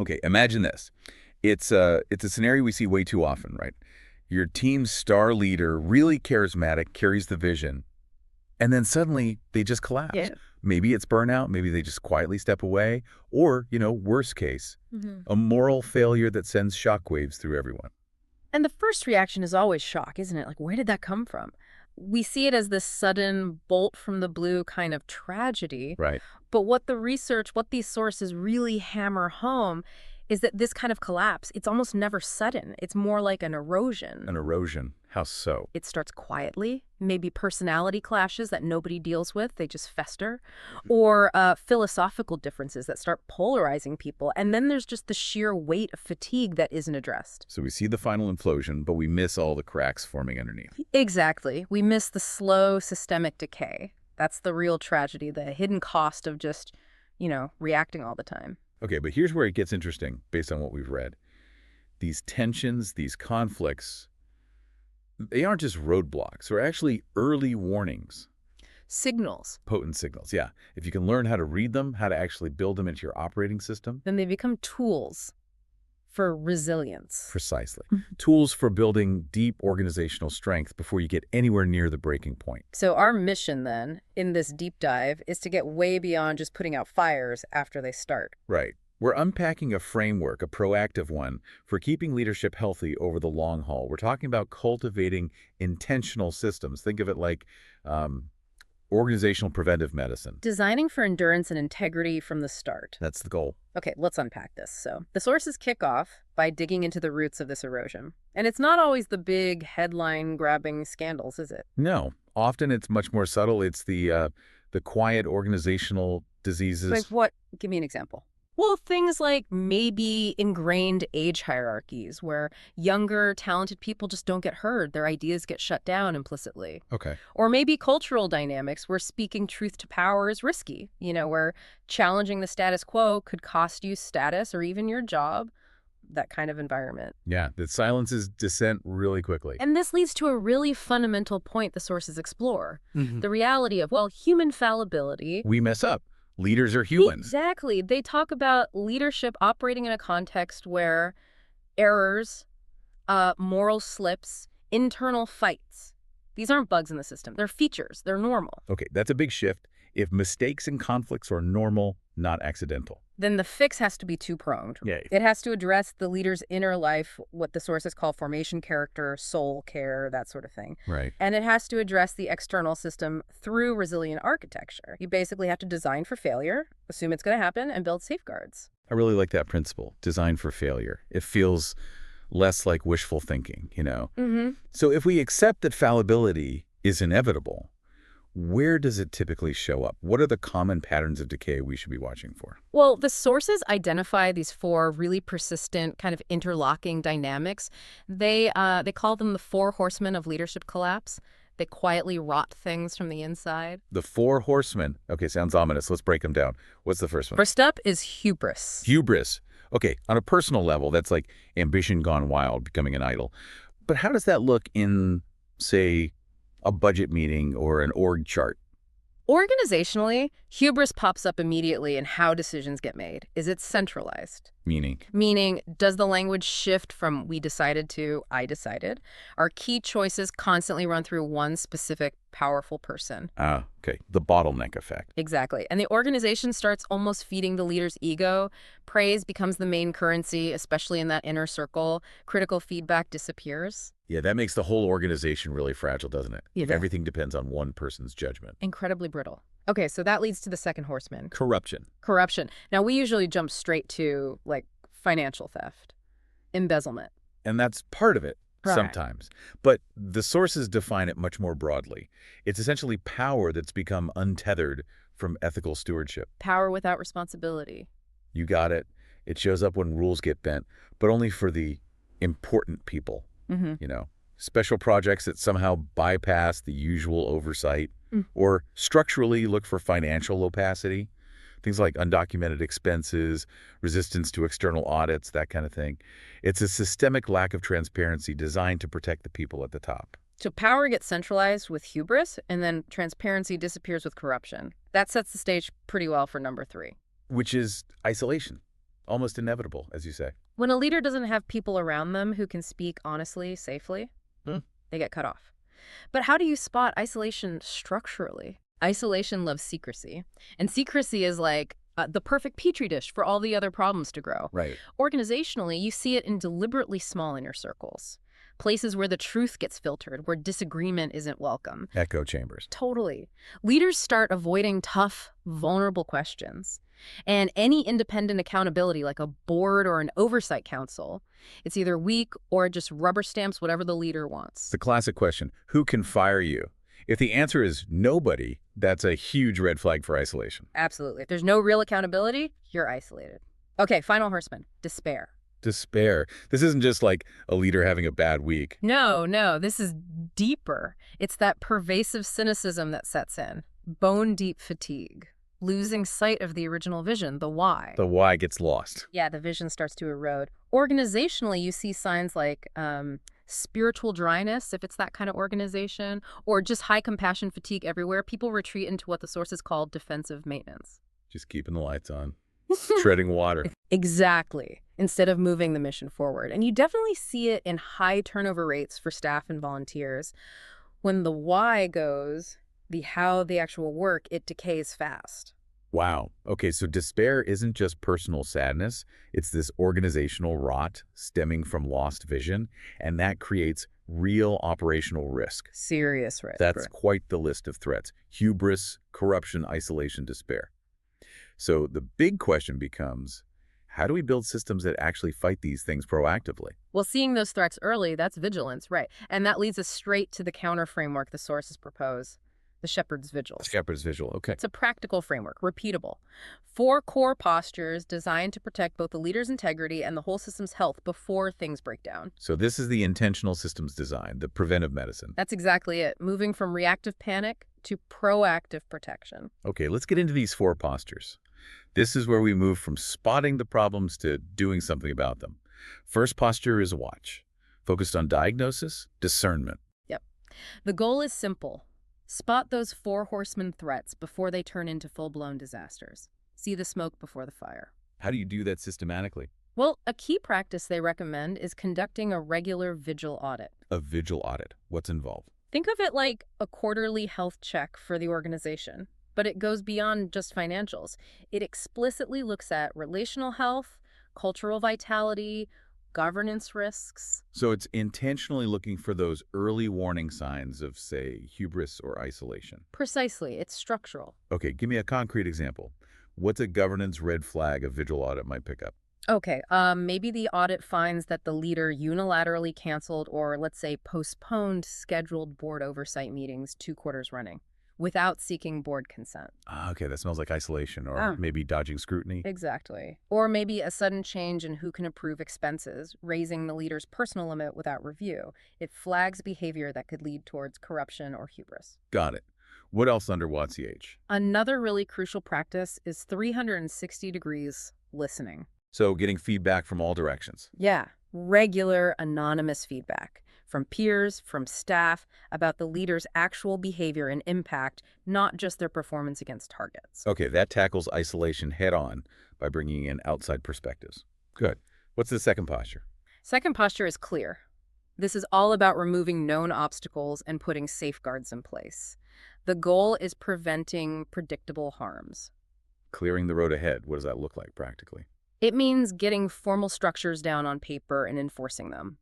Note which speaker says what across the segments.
Speaker 1: Okay, imagine this. It's a scenario we see way too often, right? Your team's star leader, really charismatic, carries the vision, and then suddenly they just collapse.
Speaker 2: Yeah.
Speaker 1: Maybe it's burnout, maybe they just quietly step away, or, worst case,
Speaker 2: Hmm.
Speaker 1: a moral failure that sends shockwaves through everyone.
Speaker 2: And the first reaction is always shock, isn't it? Like, where did that come from? We see it as this sudden bolt from the blue kind of tragedy.
Speaker 1: Right.
Speaker 2: But what these sources really hammer home is that this kind of collapse, it's almost never sudden. It's more like an erosion.
Speaker 1: An erosion. How so?
Speaker 2: It starts quietly, maybe personality clashes that nobody deals with, they just fester, or philosophical differences that start polarizing people. And then there's just the sheer weight of fatigue that isn't addressed.
Speaker 1: So we see the final implosion, but we miss all the cracks forming underneath.
Speaker 2: Exactly. We miss the slow systemic decay. That's the real tragedy, the hidden cost of just, reacting all the time.
Speaker 1: Okay, but here's where it gets interesting based on what we've read. These tensions, these conflicts, they aren't just roadblocks. They're actually early warnings,
Speaker 2: Signals.
Speaker 1: potent signals. Yeah, if you can learn how to read them, how to actually build them into your operating system.
Speaker 2: Then they become tools for resilience.
Speaker 1: Precisely. Tools for building deep organizational strength before you get anywhere near the breaking point.
Speaker 2: So our mission then, in this deep dive, is to get way beyond just putting out fires after they start.
Speaker 1: Right. We're unpacking a framework, a proactive one, for keeping leadership healthy over the long haul. We're talking about cultivating intentional systems. Think of it like organizational preventive medicine.
Speaker 2: Designing for endurance and integrity from the start.
Speaker 1: That's the goal.
Speaker 2: Okay, let's unpack this. So the sources kick off by digging into the roots of this erosion. And it's not always the big headline-grabbing scandals, is it?
Speaker 1: No, often it's much more subtle. It's the quiet organizational diseases.
Speaker 2: Like what? Give me an example. Well, things like maybe ingrained age hierarchies where younger, talented people just don't get heard. Their ideas get shut down implicitly.
Speaker 1: Okay.
Speaker 2: Or maybe cultural dynamics where speaking truth to power is risky, where challenging the status quo could cost you status or even your job, that kind of environment.
Speaker 1: Yeah, that silences dissent really quickly.
Speaker 2: And this leads to a really fundamental point the sources explore. The reality of, human fallibility.
Speaker 1: We mess up. Leaders are humans.
Speaker 2: Exactly. They talk about leadership operating in a context where errors, moral slips, internal fights, these aren't bugs in the system. They're features. They're normal.
Speaker 1: Okay, that's a big shift. If mistakes and conflicts are normal, not accidental.
Speaker 2: Then the fix has to be two-pronged.
Speaker 1: Yeah.
Speaker 2: It has to address the leader's inner life, what the sources call formation character, soul care, that sort of thing.
Speaker 1: Right.
Speaker 2: And it has to address the external system through resilient architecture. You basically have to design for failure, assume it's going to happen, and build safeguards.
Speaker 1: I really like that principle, design for failure. It feels less like wishful thinking, So if we accept that fallibility is inevitable, where does it typically show up? What are the common patterns of decay we should be watching for?
Speaker 2: Well, the sources identify these four really persistent kind of interlocking dynamics. They call them the 4 horsemen of leadership collapse. They quietly rot things from the inside.
Speaker 1: The 4 horsemen. Okay, sounds ominous. Let's break them down. What's the first one?
Speaker 2: First up is hubris.
Speaker 1: Hubris. Okay, on a personal level, that's like ambition gone wild, becoming an idol. But how does that look in, say, a budget meeting or an org chart?
Speaker 2: Organizationally, hubris pops up immediately in how decisions get made. Is it centralized? Meaning, does the language shift from we decided to I decided? Are key choices constantly run through one specific powerful person?
Speaker 1: Ah, okay. The bottleneck effect.
Speaker 2: Exactly. And the organization starts almost feeding the leader's ego. Praise becomes the main currency, especially in that inner circle. Critical feedback disappears.
Speaker 1: Yeah, that makes the whole organization really fragile, doesn't it?
Speaker 2: Yeah.
Speaker 1: Everything depends on one person's judgment.
Speaker 2: Incredibly brittle. Okay, so that leads to the second horseman.
Speaker 1: Corruption.
Speaker 2: Corruption. Now, we usually jump straight to, financial theft, embezzlement.
Speaker 1: And that's part of it.
Speaker 2: Right.
Speaker 1: Sometimes. But the sources define it much more broadly. It's essentially power that's become untethered from ethical stewardship.
Speaker 2: Power without responsibility.
Speaker 1: You got it. It shows up when rules get bent, but only for the important people. Special projects that somehow bypass the usual oversight or structurally look for financial opacity. Things like undocumented expenses, resistance to external audits, that kind of thing. It's a systemic lack of transparency designed to protect the people at the top.
Speaker 2: So power gets centralized with hubris, and then transparency disappears with corruption. That sets the stage pretty well for number 3.
Speaker 1: Which is isolation. Almost inevitable, as you say.
Speaker 2: When a leader doesn't have people around them who can speak honestly, safely, they get cut off. But how do you spot isolation structurally? Isolation loves secrecy. And secrecy is like the perfect petri dish for all the other problems to grow.
Speaker 1: Right.
Speaker 2: Organizationally, you see it in deliberately small inner circles. Places where the truth gets filtered, where disagreement isn't welcome.
Speaker 1: Echo chambers.
Speaker 2: Totally. Leaders start avoiding tough, vulnerable questions. And any independent accountability, like a board or an oversight council, it's either weak or it just rubber stamps whatever the leader wants.
Speaker 1: The classic question, who can fire you? If the answer is nobody, that's a huge red flag for isolation.
Speaker 2: Absolutely. If there's no real accountability, you're isolated. Okay, final horseman, despair.
Speaker 1: Despair. This isn't just like a leader having a bad week.
Speaker 2: No, this is deeper. It's that pervasive cynicism that sets in. Bone-deep fatigue. Losing sight of the original vision, the why.
Speaker 1: The why gets lost.
Speaker 2: Yeah, the vision starts to erode. Organizationally, you see signs like spiritual dryness, if it's that kind of organization, or just high compassion fatigue everywhere. People retreat into what the sources call defensive maintenance.
Speaker 1: Just keeping the lights on. Treading water.
Speaker 2: Exactly. Instead of moving the mission forward. And you definitely see it in high turnover rates for staff and volunteers. When the why goes, the how, the actual work, it decays fast.
Speaker 1: Wow. Okay, so despair isn't just personal sadness. It's this organizational rot stemming from lost vision, and that creates real operational risk.
Speaker 2: Serious risk.
Speaker 1: That's quite the list of threats. Hubris, corruption, isolation, despair. So the big question becomes, how do we build systems that actually fight these things proactively?
Speaker 2: Well, seeing those threats early, that's vigilance, right? And that leads us straight to the counter framework the sources propose. The shepherd's vigil.
Speaker 1: Shepherd's vigil, okay.
Speaker 2: It's a practical framework, repeatable. 4 core postures designed to protect both the leader's integrity and the whole system's health before things break down.
Speaker 1: So this is the intentional systems design, the preventive medicine.
Speaker 2: That's exactly it, moving from reactive panic to proactive protection.
Speaker 1: Okay, let's get into these 4 postures. This is where we move from spotting the problems to doing something about them. First posture is watch, focused on diagnosis, discernment.
Speaker 2: Yep. The goal is simple. Spot those 4 horsemen threats before they turn into full-blown disasters. See the smoke before the fire.
Speaker 1: How do you do that systematically?
Speaker 2: Well, a key practice they recommend is conducting a regular vigil audit.
Speaker 1: A vigil audit. What's involved?
Speaker 2: Think of it like a quarterly health check for the organization, but it goes beyond just financials. It explicitly looks at relational health, cultural vitality, governance risks.
Speaker 1: So it's intentionally looking for those early warning signs of, say, hubris or isolation.
Speaker 2: Precisely. It's structural.
Speaker 1: Okay, give me a concrete example. What's a governance red flag a vigil audit might pick up?
Speaker 2: Okay, maybe the audit finds that the leader unilaterally canceled or, let's say, postponed scheduled board oversight meetings 2 quarters running without seeking board consent.
Speaker 1: Okay, that smells like isolation or maybe dodging scrutiny.
Speaker 2: Exactly. Or maybe a sudden change in who can approve expenses, raising the leader's personal limit without review. It flags behavior that could lead towards corruption or hubris.
Speaker 1: Got it. What else under WOTCH?
Speaker 2: Another really crucial practice is 360 degrees listening.
Speaker 1: So getting feedback from all directions.
Speaker 2: Yeah, regular anonymous feedback from peers, from staff, about the leader's actual behavior and impact, not just their performance against targets.
Speaker 1: Okay, that tackles isolation head-on by bringing in outside perspectives. Good. What's the second posture?
Speaker 2: Second posture is clear. This is all about removing known obstacles and putting safeguards in place. The goal is preventing predictable harms.
Speaker 1: Clearing the road ahead. What does that look like practically?
Speaker 2: It means getting formal structures down on paper and enforcing them.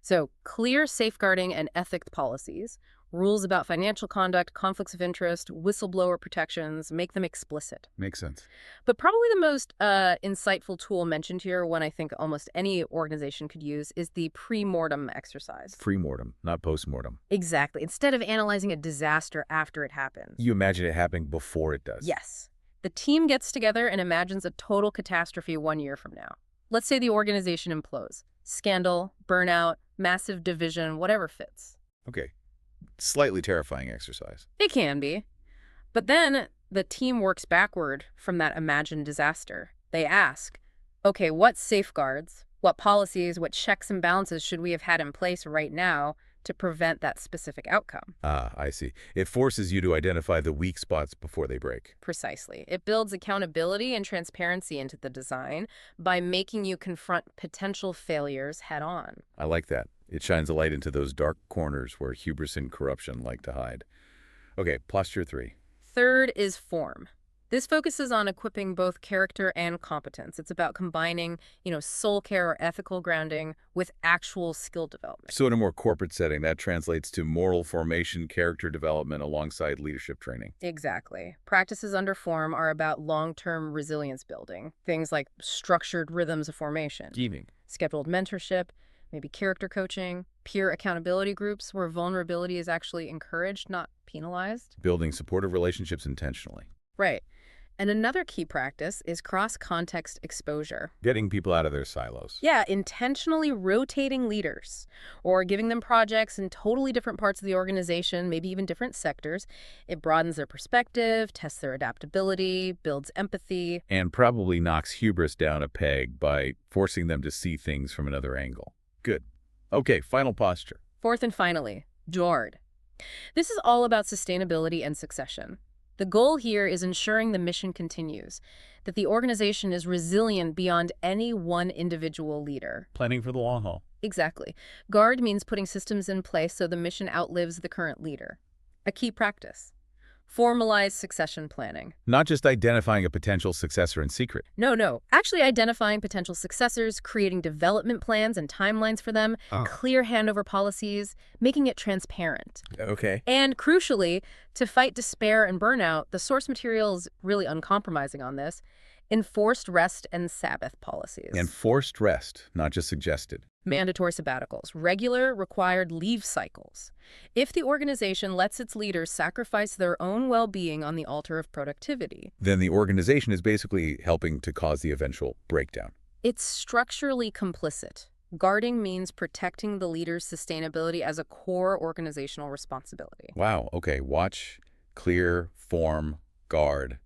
Speaker 2: So clear safeguarding and ethics policies, rules about financial conduct, conflicts of interest, whistleblower protections, make them explicit.
Speaker 1: Makes sense.
Speaker 2: But probably the most insightful tool mentioned here, one I think almost any organization could use, is the pre-mortem exercise.
Speaker 1: Pre-mortem, not post-mortem.
Speaker 2: Exactly. Instead of analyzing a disaster after it happens.
Speaker 1: You imagine it happening before it does.
Speaker 2: Yes. The team gets together and imagines a total catastrophe 1 year from now. Let's say the organization implodes. Scandal, burnout, massive division, whatever fits.
Speaker 1: Okay. Slightly terrifying exercise.
Speaker 2: It can be. But then the team works backward from that imagined disaster. They ask, okay, what safeguards, what policies, what checks and balances should we have had in place right now to prevent that specific outcome.
Speaker 1: Ah, I see. It forces you to identify the weak spots before they break.
Speaker 2: Precisely. It builds accountability and transparency into the design by making you confront potential failures head on.
Speaker 1: I like that. It shines a light into those dark corners where hubris and corruption like to hide. Okay, posture 3.
Speaker 2: Third is form. This focuses on equipping both character and competence. It's about combining, soul care or ethical grounding with actual skill development.
Speaker 1: So in a more corporate setting, that translates to moral formation, character development alongside leadership training.
Speaker 2: Exactly. Practices under form are about long-term resilience building. Things like structured rhythms of formation, scheduled mentorship, maybe character coaching, peer accountability groups where vulnerability is actually encouraged, not penalized.
Speaker 1: Building supportive relationships intentionally.
Speaker 2: Right. And another key practice is cross-context exposure.
Speaker 1: Getting people out of their silos.
Speaker 2: Yeah, intentionally rotating leaders or giving them projects in totally different parts of the organization, maybe even different sectors. It broadens their perspective, tests their adaptability, builds empathy.
Speaker 1: And probably knocks hubris down a peg by forcing them to see things from another angle. Good. Okay, final posture.
Speaker 2: Fourth and finally, Jord. This is all about sustainability and succession. The goal here is ensuring the mission continues, that the organization is resilient beyond any one individual leader.
Speaker 1: Planning for the long haul.
Speaker 2: Exactly. Guard means putting systems in place so the mission outlives the current leader. A key practice. Formalize succession planning.
Speaker 1: Not just identifying a potential successor in secret.
Speaker 2: No. Actually identifying potential successors, creating development plans and timelines for them, clear handover policies, making it transparent.
Speaker 1: Okay.
Speaker 2: And crucially, to fight despair and burnout, the source material is really uncompromising on this. Enforced rest and Sabbath policies.
Speaker 1: Enforced rest, not just suggested.
Speaker 2: Mandatory sabbaticals, regular required leave cycles. If the organization lets its leaders sacrifice their own well-being on the altar of productivity,
Speaker 1: then the organization is basically helping to cause the eventual breakdown.
Speaker 2: It's structurally complicit. Guarding means protecting the leader's sustainability as a core organizational responsibility.
Speaker 1: Wow, okay. Watch, clear, form, guard.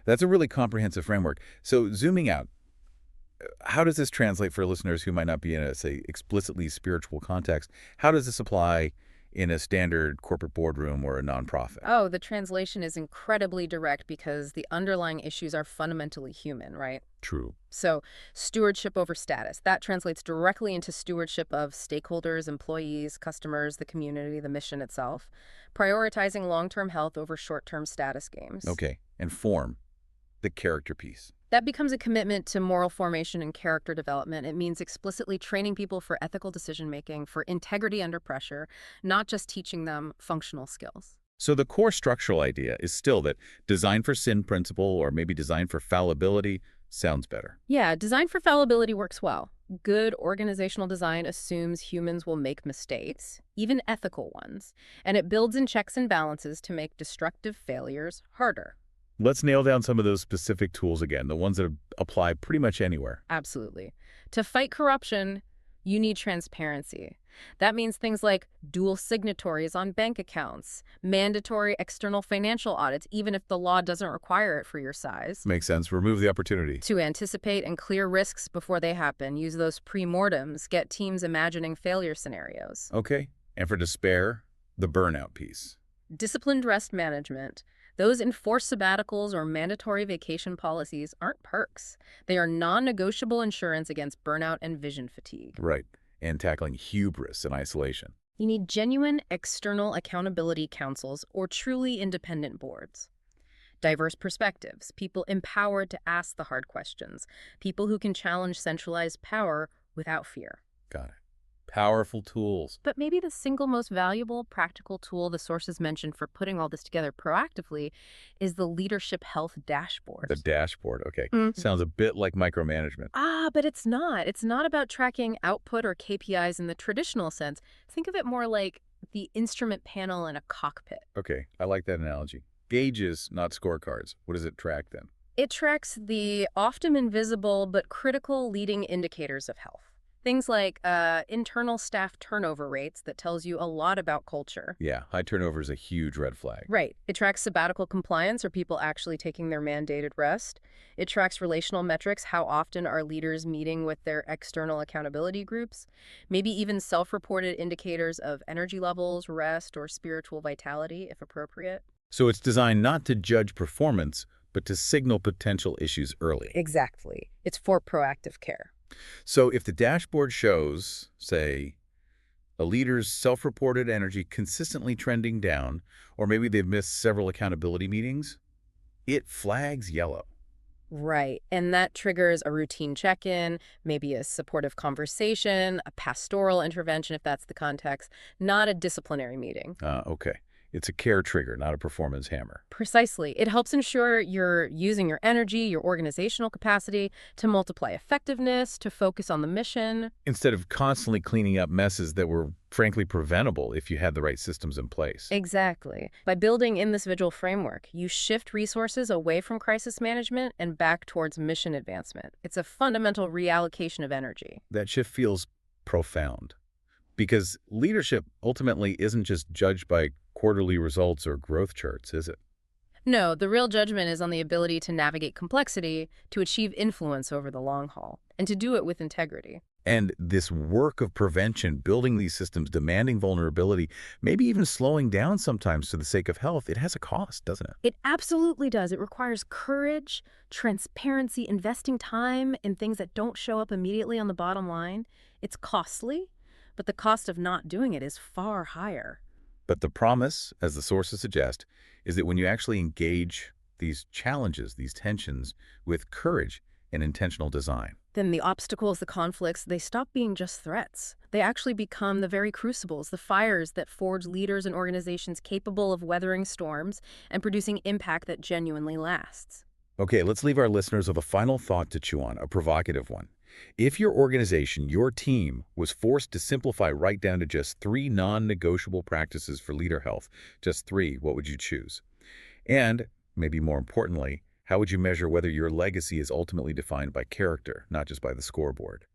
Speaker 1: That's a really comprehensive framework. So zooming out, how does this translate for listeners who might not be in a, say, explicitly spiritual context? How does this apply in a standard corporate boardroom or a nonprofit?
Speaker 2: Oh, the translation is incredibly direct because the underlying issues are fundamentally human, right?
Speaker 1: True.
Speaker 2: So stewardship over status, that translates directly into stewardship of stakeholders, employees, customers, the community, the mission itself, prioritizing long-term health over short-term status games.
Speaker 1: Okay. And form, the character piece.
Speaker 2: That becomes a commitment to moral formation and character development. It means explicitly training people for ethical decision-making, for integrity under pressure, not just teaching them functional skills.
Speaker 1: So the core structural idea is still that design for sin principle or maybe design for fallibility sounds better.
Speaker 2: Yeah, design for fallibility works well. Good organizational design assumes humans will make mistakes, even ethical ones, and it builds in checks and balances to make destructive failures harder.
Speaker 1: Let's nail down some of those specific tools again, the ones that apply pretty much anywhere.
Speaker 2: Absolutely. To fight corruption, you need transparency. That means things like dual signatories on bank accounts, mandatory external financial audits, even if the law doesn't require it for your size.
Speaker 1: Makes sense. Remove the opportunity.
Speaker 2: To anticipate and clear risks before they happen, use those pre-mortems, get teams imagining failure scenarios.
Speaker 1: Okay. And for despair, the burnout piece.
Speaker 2: Disciplined rest management. Those enforced sabbaticals or mandatory vacation policies aren't perks. They are non-negotiable insurance against burnout and vision fatigue.
Speaker 1: Right. And tackling hubris and isolation.
Speaker 2: You need genuine external accountability councils or truly independent boards. Diverse perspectives, people empowered to ask the hard questions, people who can challenge centralized power without fear.
Speaker 1: Got it. Powerful tools.
Speaker 2: But maybe the single most valuable practical tool the sources mentioned for putting all this together proactively is the leadership health dashboard.
Speaker 1: The dashboard, okay.
Speaker 2: Mm-hmm.
Speaker 1: Sounds a bit like micromanagement.
Speaker 2: But it's not. It's not about tracking output or KPIs in the traditional sense. Think of it more like the instrument panel in a cockpit.
Speaker 1: Okay, I like that analogy. Gauges, not scorecards. What does it track then?
Speaker 2: It tracks the often invisible but critical leading indicators of health. Things like internal staff turnover rates that tells you a lot about culture.
Speaker 1: Yeah, high turnover is a huge red flag.
Speaker 2: Right. It tracks sabbatical compliance. Are people actually taking their mandated rest? It tracks relational metrics. How often are leaders meeting with their external accountability groups? Maybe even self-reported indicators of energy levels, rest, or spiritual vitality, if appropriate.
Speaker 1: So it's designed not to judge performance, but to signal potential issues early.
Speaker 2: Exactly. It's for proactive care.
Speaker 1: So if the dashboard shows, say, a leader's self-reported energy consistently trending down, or maybe they've missed several accountability meetings, it flags yellow.
Speaker 2: Right. And that triggers a routine check-in, maybe a supportive conversation, a pastoral intervention if that's the context, not a disciplinary meeting.
Speaker 1: Okay. It's a care trigger, not a performance hammer.
Speaker 2: Precisely. It helps ensure you're using your energy, your organizational capacity to multiply effectiveness, to focus on the mission.
Speaker 1: Instead of constantly cleaning up messes that were frankly preventable if you had the right systems in place.
Speaker 2: Exactly. By building in this Vigil framework, you shift resources away from crisis management and back towards mission advancement. It's a fundamental reallocation of energy.
Speaker 1: That shift feels profound because leadership ultimately isn't just judged by quarterly results or growth charts, is it?
Speaker 2: No, the real judgment is on the ability to navigate complexity, to achieve influence over the long haul, and to do it with integrity.
Speaker 1: And this work of prevention, building these systems, demanding vulnerability, maybe even slowing down sometimes for the sake of health, it has a cost, doesn't it?
Speaker 2: It absolutely does. It requires courage, transparency, investing time in things that don't show up immediately on the bottom line. It's costly, but the cost of not doing it is far higher.
Speaker 1: But the promise, as the sources suggest, is that when you actually engage these challenges, these tensions, with courage and intentional design,
Speaker 2: Then the obstacles, the conflicts, they stop being just threats. They actually become the very crucibles, the fires that forge leaders and organizations capable of weathering storms and producing impact that genuinely lasts.
Speaker 1: okay, let's leave our listeners with a final thought to chew on, a provocative one. If your organization, your team, was forced to simplify right down to just 3 non-negotiable practices for leader health, just 3, what would you choose? And, maybe more importantly, how would you measure whether your legacy is ultimately defined by character, not just by the scoreboard?